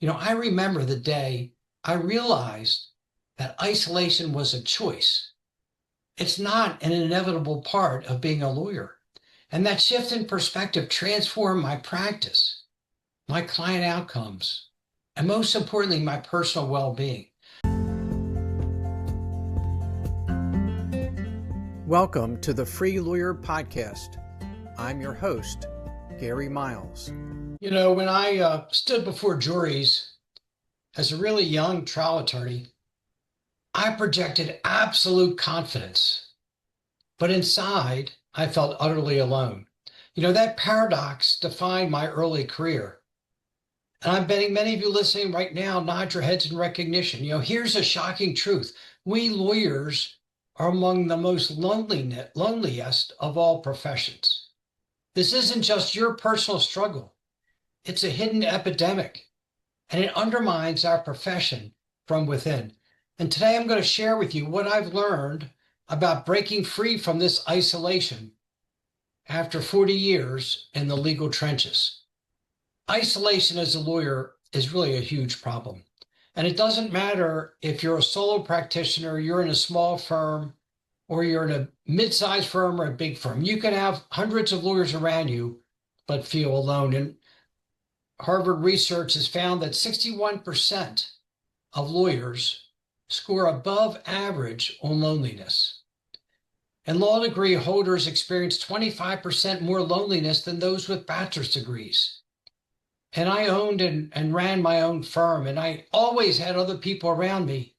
I remember the day I realized that isolation was a choice. It's not an inevitable part of being a lawyer. And that shift in perspective transformed my practice, my client outcomes, and most importantly, my personal well-being. Welcome to the Free Lawyer Podcast. I'm your host, Gary Miles. When I stood before juries as a really young trial attorney, I projected absolute confidence, but inside I felt utterly alone. That paradox defined my early career. And I'm betting many of you listening right now nod your heads in recognition. Here's a shocking truth. We lawyers are among the most loneliest of all professions. This isn't just your personal struggle. It's a hidden epidemic, and it undermines our profession from within. And today I'm going to share with you what I've learned about breaking free from this isolation after 40 years in the legal trenches. Isolation as a lawyer is really a huge problem. And it doesn't matter if you're a solo practitioner, you're in a small firm, or you're in a mid-sized firm or a big firm. You can have hundreds of lawyers around you, but feel alone. And Harvard research has found that 61% of lawyers score above average on loneliness. And law degree holders experience 25% more loneliness than those with bachelor's degrees. And I owned and ran my own firm, and I always had other people around me,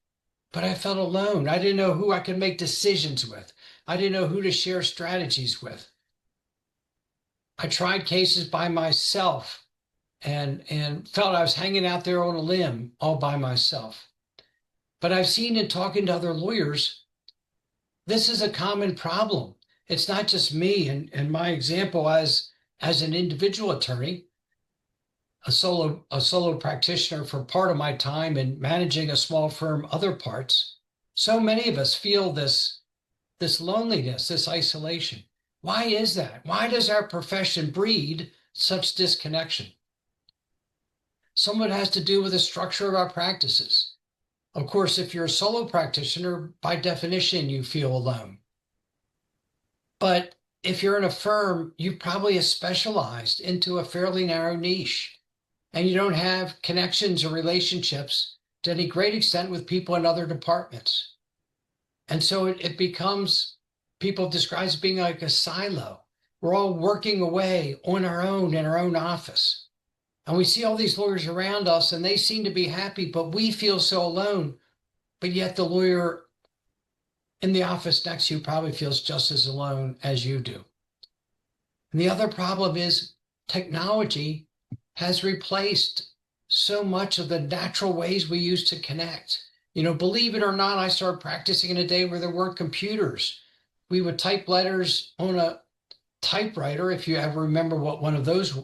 but I felt alone. I didn't know who I could make decisions with. I didn't know who to share strategies with. I tried cases by myself and felt I was hanging out there on a limb all by myself. But I've seen in talking to other lawyers, this is a common problem. It's not just me and my example as an individual attorney, a solo practitioner for part of my time and managing a small firm other parts. So many of us feel this loneliness, this isolation. Why is that? Why does our profession breed such disconnection? Some of it has to do with the structure of our practices. Of course, if you're a solo practitioner, by definition, you feel alone. But if you're in a firm, you probably are specialized into a fairly narrow niche, and you don't have connections or relationships to any great extent with people in other departments. And so it becomes, people describe it being like a silo. We're all working away on our own in our own office. And we see all these lawyers around us and they seem to be happy, but we feel so alone. But yet the lawyer in the office next to you probably feels just as alone as you do. And the other problem is technology has replaced so much of the natural ways we used to connect. Believe it or not, I started practicing in a day where there weren't computers. We would type letters on a typewriter, if you ever remember what one of those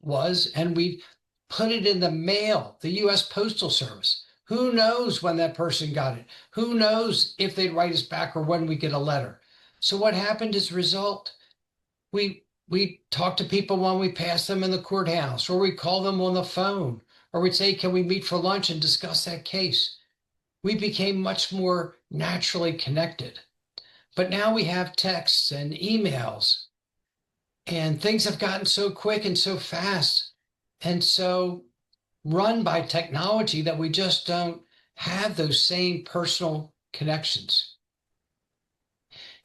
was, and we'd put it in the mail, the U.S. Postal Service. Who knows when that person got it? Who knows if they'd write us back or when we get a letter? So what happened as a result? We talk to people when we pass them in the courthouse, or we call them on the phone, or we'd say, can we meet for lunch and discuss that case? We became much more naturally connected. But now we have texts and emails, and things have gotten so quick and so fast and so run by technology that we just don't have those same personal connections.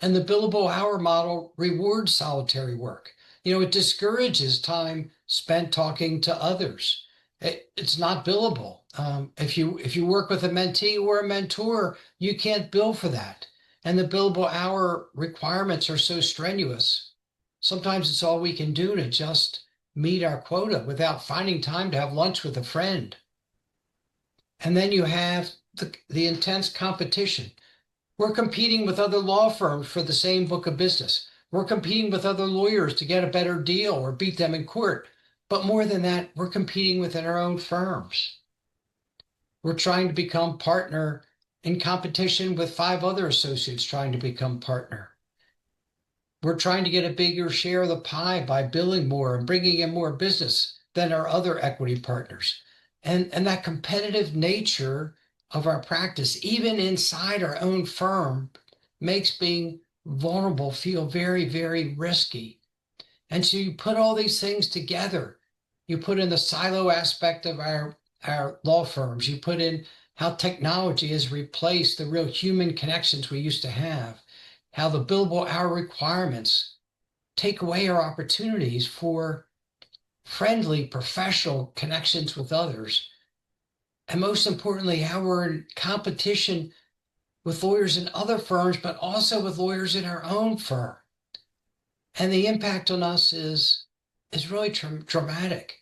And the billable hour model rewards solitary work. It discourages time spent talking to others. It's not billable. If you work with a mentee or a mentor, you can't bill for that. And the billable hour requirements are so strenuous. Sometimes it's all we can do to just meet our quota without finding time to have lunch with a friend. And then you have the intense competition. We're competing with other law firms for the same book of business. We're competing with other lawyers to get a better deal or beat them in court. But more than that, we're competing within our own firms. We're trying to become partner in competition with 5 other associates trying to become partner. We're trying to get a bigger share of the pie by billing more and bringing in more business than our other equity partners. And that competitive nature of our practice, even inside our own firm, makes being vulnerable feel very, very risky. And so you put all these things together. You put in the silo aspect of our law firms. You put in how technology has replaced the real human connections we used to have, how the billable hour requirements take away our opportunities for friendly, professional connections with others. And most importantly, how we're in competition with lawyers in other firms, but also with lawyers in our own firm. And the impact on us is really dramatic.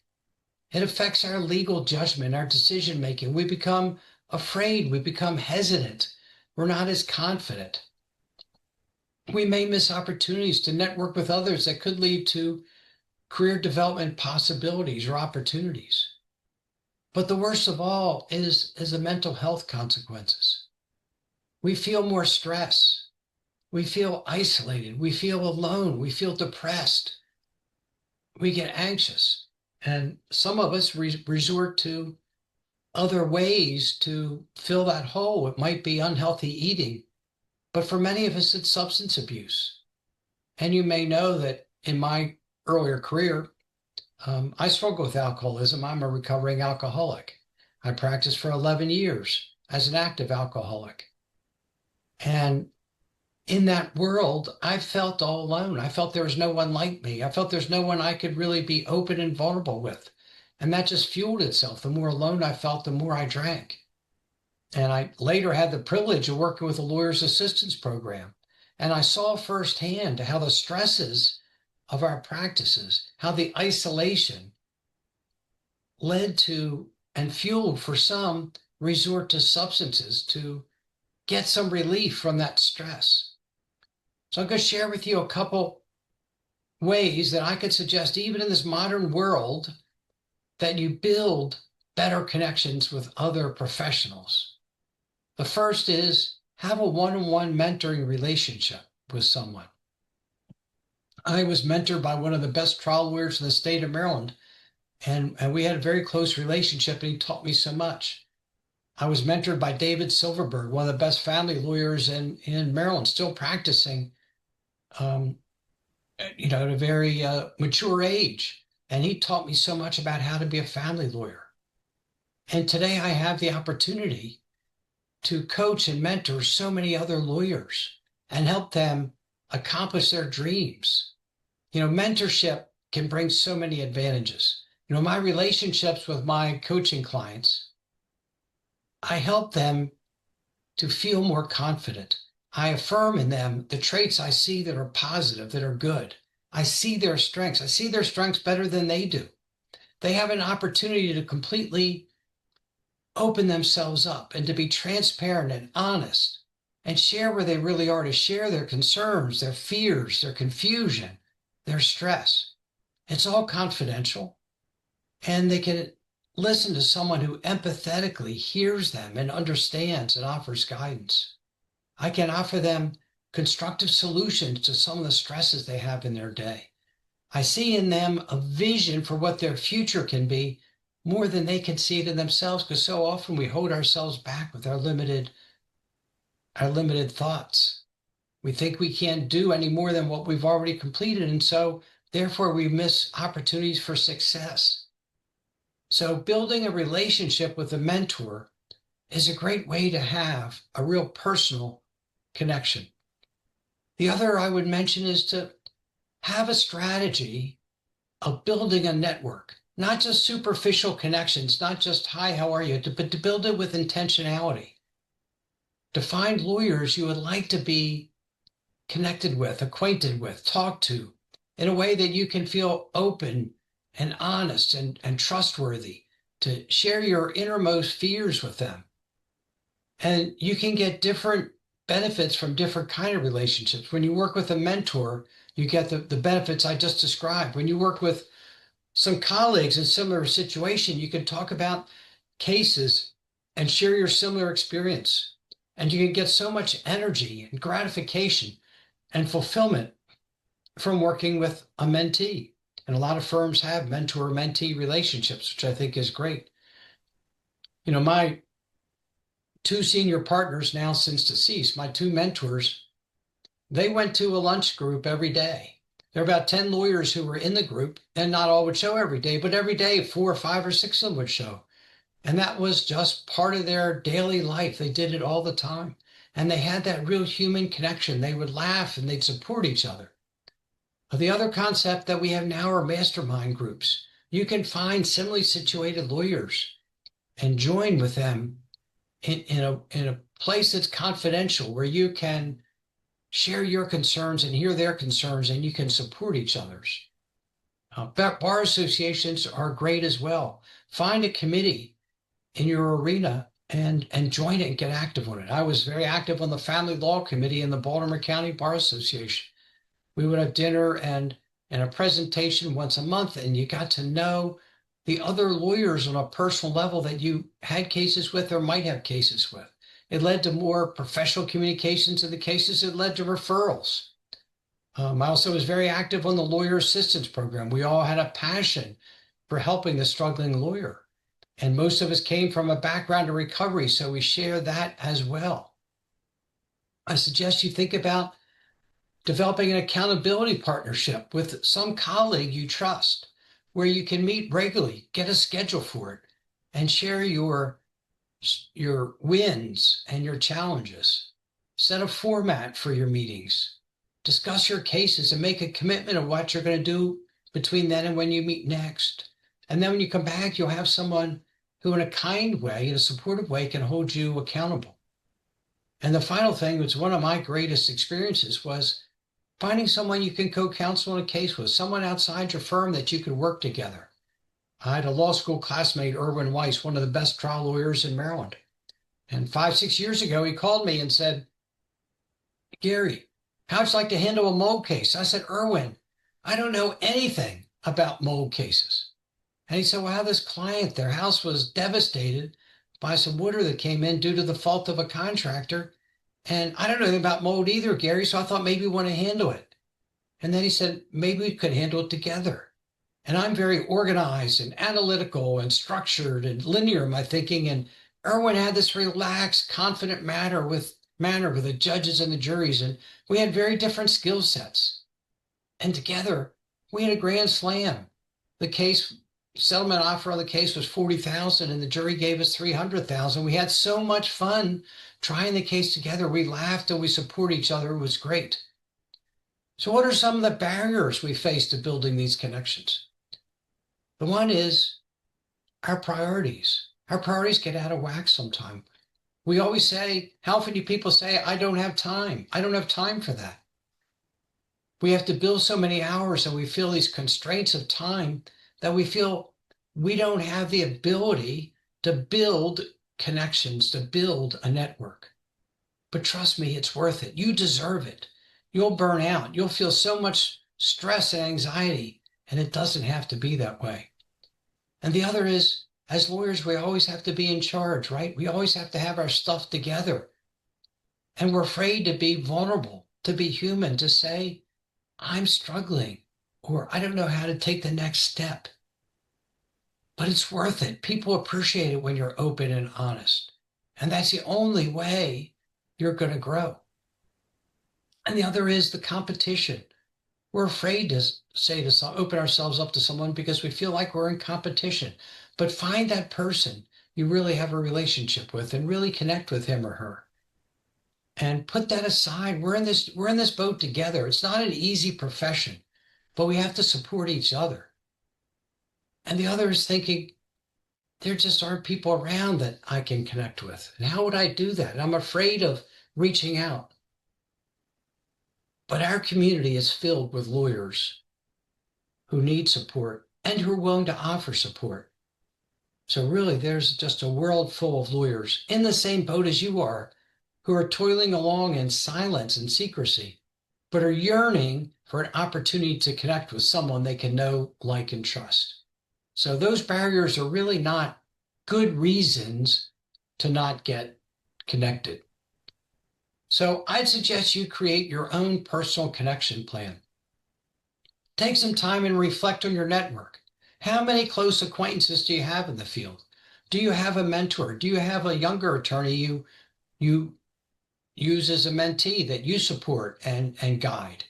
It affects our legal judgment, our decision making. We become afraid, we become hesitant, we're not as confident. We may miss opportunities to network with others that could lead to career development possibilities or opportunities. But the worst of all is the mental health consequences. We feel more stress. We feel isolated. We feel alone. We feel depressed. We get anxious. And some of us resort to other ways to fill that hole. It might be unhealthy eating, but for many of us, it's substance abuse. And you may know that in my earlier career, I struggle with alcoholism. I'm a recovering alcoholic. I practiced for 11 years as an active alcoholic. And in that world, I felt all alone. I felt there was no one like me. I felt there's no one I could really be open and vulnerable with. And that just fueled itself. The more alone I felt, the more I drank. And I later had the privilege of working with a lawyer's assistance program. And I saw firsthand how the stresses of our practices, how the isolation led to and fueled for some resort to substances to get some relief from that stress. So I'm going to share with you a couple ways that I could suggest, even in this modern world, that you build better connections with other professionals. The first is have a one-on-one mentoring relationship with someone. I was mentored by one of the best trial lawyers in the state of Maryland, and we had a very close relationship, and he taught me so much. I was mentored by David Silverberg, one of the best family lawyers in Maryland, still practicing, at a very mature age. And he taught me so much about how to be a family lawyer. And today I have the opportunity to coach and mentor so many other lawyers and help them accomplish their dreams. Mentorship can bring so many advantages. My relationships with my coaching clients, I help them to feel more confident. I affirm in them the traits I see that are positive, that are good. I see their strengths. I see their strengths better than they do. They have an opportunity to completely open themselves up and to be transparent and honest and share where they really are, to share their concerns, their fears, their confusion, their stress. It's all confidential. And they can listen to someone who empathetically hears them and understands and offers guidance. I can offer them constructive solutions to some of the stresses they have in their day. I see in them a vision for what their future can be more than they can see it in themselves, because so often we hold ourselves back with our limited thoughts. We think we can't do any more than what we've already completed, and so therefore we miss opportunities for success. So building a relationship with a mentor is a great way to have a real personal connection. The other I would mention is to have a strategy of building a network, not just superficial connections, not just, hi, how are you, but to build it with intentionality. To find lawyers you would like to be connected with, acquainted with, talk to, in a way that you can feel open and honest and trustworthy, to share your innermost fears with them. And you can get different benefits from different kind of relationships. When you work with a mentor, you get the benefits I just described. When you work with some colleagues in similar situation, you can talk about cases and share your similar experience. And you can get so much energy and gratification and fulfillment from working with a mentee. And a lot of firms have mentor-mentee relationships, which I think is great. My two senior partners, now since deceased, my two mentors, they went to a lunch group every day. There were about 10 lawyers who were in the group, and not all would show every day, but every day, 4 or 5 or 6 of them would show. And that was just part of their daily life. They did it all the time. And they had that real human connection. They would laugh and they'd support each other. The other concept that we have now are mastermind groups. You can find similarly situated lawyers and join with them in a place that's confidential, where you can share your concerns and hear their concerns, and you can support each other's. Bar associations are great as well. Find a committee in your arena and join it and get active on it. I was very active on the family law committee in the Baltimore County Bar Association. We would have dinner and a presentation once a month, and you got to know the other lawyers on a personal level that you had cases with or might have cases with. It led to more professional communications in the cases. It led to referrals. I also was very active on the lawyer assistance program. We all had a passion for helping the struggling lawyer. And most of us came from a background of recovery, so we share that as well. I suggest you think about developing an accountability partnership with some colleague you trust, where you can meet regularly, get a schedule for it, and share your wins and your challenges. Set a format for your meetings. Discuss your cases and make a commitment of what you're going to do between then and when you meet next. And then when you come back, you'll have someone who, in a kind way, in a supportive way, can hold you accountable. And the final thing, which one of my greatest experiences, was finding someone you can co-counsel in a case with, someone outside your firm that you could work together. I had a law school classmate, Irwin Weiss, one of the best trial lawyers in Maryland. And 5, 6 years ago, he called me and said, "Gary, how'd you like to handle a mold case?" I said, "Irwin, I don't know anything about mold cases." And he said, "Well, I have this client, their house was devastated by some water that came in due to the fault of a contractor. And I don't know anything about mold either, Gary, so I thought maybe you want to handle it." And then he said, "Maybe we could handle it together." And I'm very organized and analytical and structured and linear in my thinking. And Irwin had this relaxed, confident manner with the judges and the juries. And we had very different skill sets. And together, we had a grand slam. The case settlement offer on the case was $40,000, and the jury gave us $300,000. We had so much fun trying the case together. We laughed and we support each other. It was great. So what are some of the barriers we face to building these connections? The one is our priorities. Our priorities get out of whack sometimes. We always say, how often do people say, "I don't have time. I don't have time for that"? We have to bill so many hours, and we feel these constraints of time that we feel we don't have the ability to build connections, to build a network. But trust me, it's worth it. You deserve it. You'll burn out. You'll feel so much stress and anxiety, and it doesn't have to be that way. And the other is, as lawyers, we always have to be in charge, right? We always have to have our stuff together. And we're afraid to be vulnerable, to be human, to say, "I'm struggling," or "I don't know how to take the next step." But it's worth it. People appreciate it when you're open and honest. And that's the only way you're going to grow. And the other is the competition. We're afraid to open ourselves up to someone because we feel like we're in competition. But find that person you really have a relationship with and really connect with him or her. And put that aside. We're in this boat together. It's not an easy profession, but we have to support each other. And the other is thinking, there just aren't people around that I can connect with. And how would I do that? And I'm afraid of reaching out. But our community is filled with lawyers who need support and who are willing to offer support. So really, there's just a world full of lawyers in the same boat as you are, who are toiling along in silence and secrecy, but are yearning for an opportunity to connect with someone they can know, like, and trust. So those barriers are really not good reasons to not get connected. So I'd suggest you create your own personal connection plan. Take some time and reflect on your network. How many close acquaintances do you have in the field? Do you have a mentor? Do you have a younger attorney you use as a mentee that you support and guide?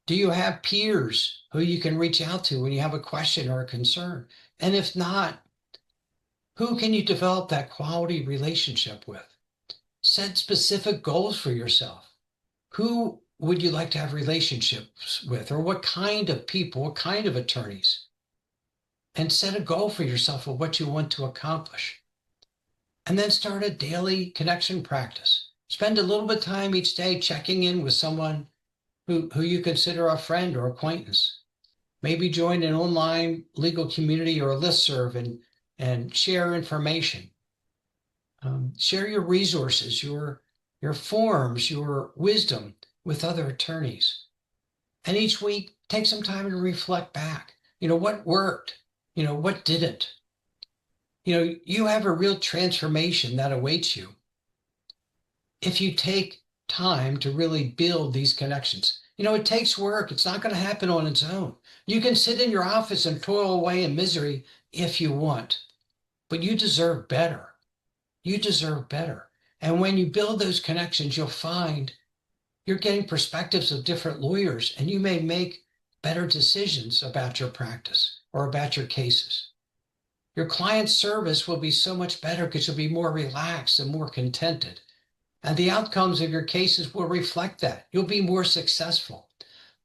Do you have peers who you can reach out to when you have a question or a concern? And if not, who can you develop that quality relationship with? Set specific goals for yourself. Who would you like to have relationships with, or what kind of people, what kind of attorneys? And set a goal for yourself of what you want to accomplish. And then start a daily connection practice. Spend a little bit of time each day checking in with someone who you consider a friend or acquaintance. Maybe join an online legal community or a listserv and share information. Share your resources, your forms, your wisdom with other attorneys. And each week, take some time to reflect back. What worked? What didn't? You have a real transformation that awaits you if you take time to really build these connections. It takes work. It's not going to happen on its own. You can sit in your office and toil away in misery if you want, but you deserve better. You deserve better. And when you build those connections, you'll find you're getting perspectives of different lawyers, and you may make better decisions about your practice or about your cases. Your client service will be so much better because you'll be more relaxed and more contented. And the outcomes of your cases will reflect that. You'll be more successful.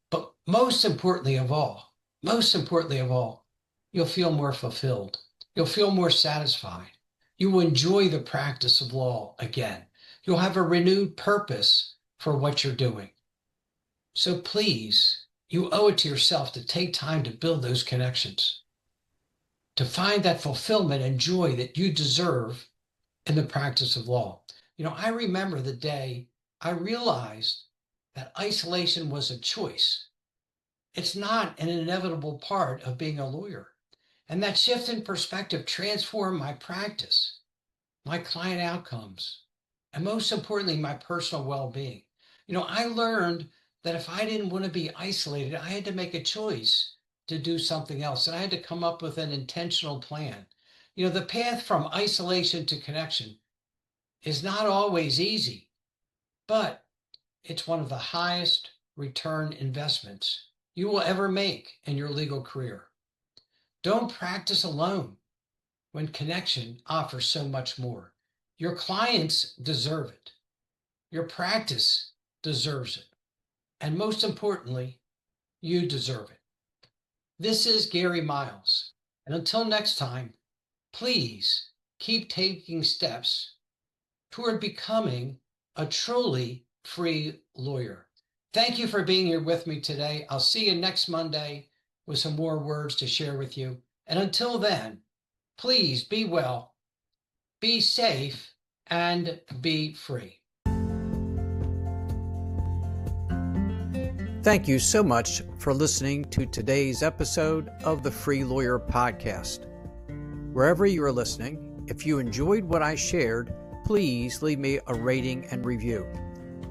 But most importantly of all, you'll feel more fulfilled. You'll feel more satisfied. You will enjoy the practice of law again. You'll have a renewed purpose for what you're doing. So please, you owe it to yourself to take time to build those connections, to find that fulfillment and joy that you deserve in the practice of law. I remember the day I realized that isolation was a choice. It's not an inevitable part of being a lawyer. And that shift in perspective transformed my practice, my client outcomes, and most importantly, my personal well-being. I learned that if I didn't want to be isolated, I had to make a choice to do something else. And I had to come up with an intentional plan. The path from isolation to connection is not always easy, but it's one of the highest return investments you will ever make in your legal career. Don't practice alone when connection offers so much more. Your clients deserve it. Your practice deserves it. And most importantly, you deserve it. This is Gary Miles. And until next time, please keep taking steps toward becoming a truly free lawyer. Thank you for being here with me today. I'll see you next Monday with some more words to share with you. And until then, please be well, be safe, and be free. Thank you so much for listening to today's episode of the Free Lawyer Podcast. Wherever you are listening, if you enjoyed what I shared, please leave me a rating and review.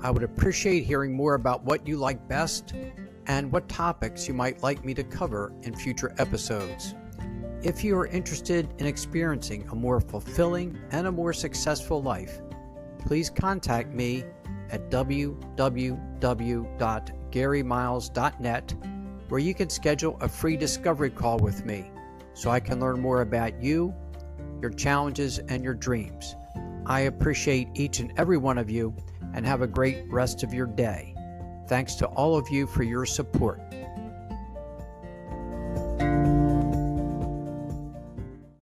I would appreciate hearing more about what you like best and what topics you might like me to cover in future episodes. If you are interested in experiencing a more fulfilling and a more successful life, please contact me at www.garymiles.net, where you can schedule a free discovery call with me so I can learn more about you, your challenges, and your dreams. I appreciate each and every one of you, and have a great rest of your day. Thanks to all of you for your support.